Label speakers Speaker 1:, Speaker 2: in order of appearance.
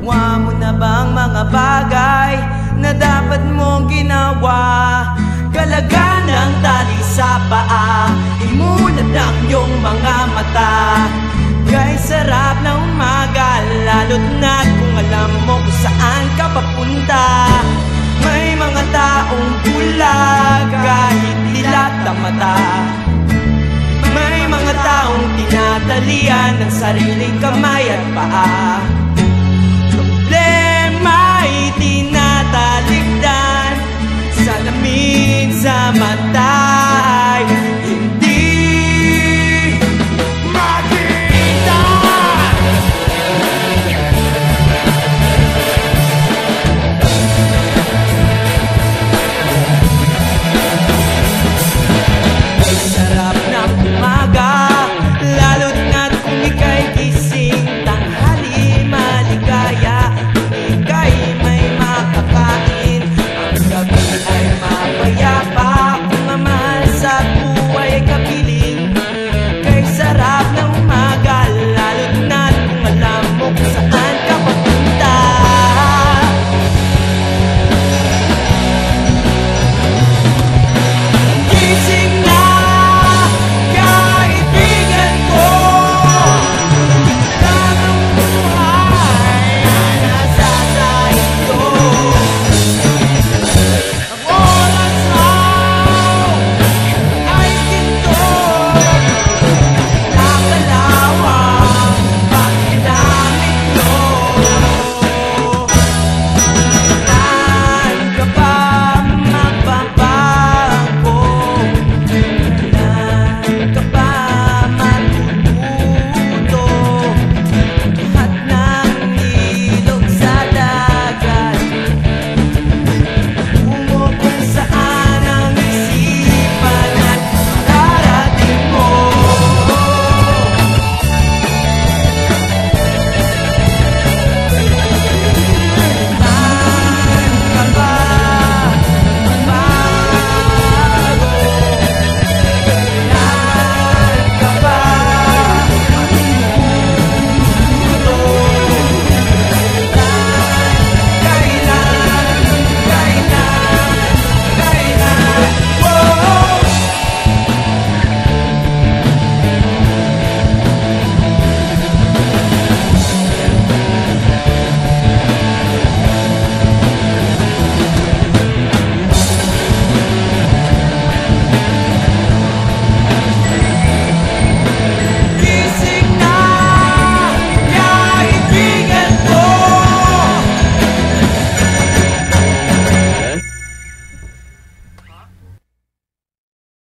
Speaker 1: Nagawa mo na bang mga bagay na dapat mong ginawa? Kalaga ng tali sa paa, imulat ang iyong mga mata. Kay sarap na umaga, lalo't na kung alam mo kung saan ka papunta. May mga taong bulag kahit lilat ang mata. May mga taong tinatalian ng sariling kamay at paa. Problema'y tinatalikdan, salamin sa mata ay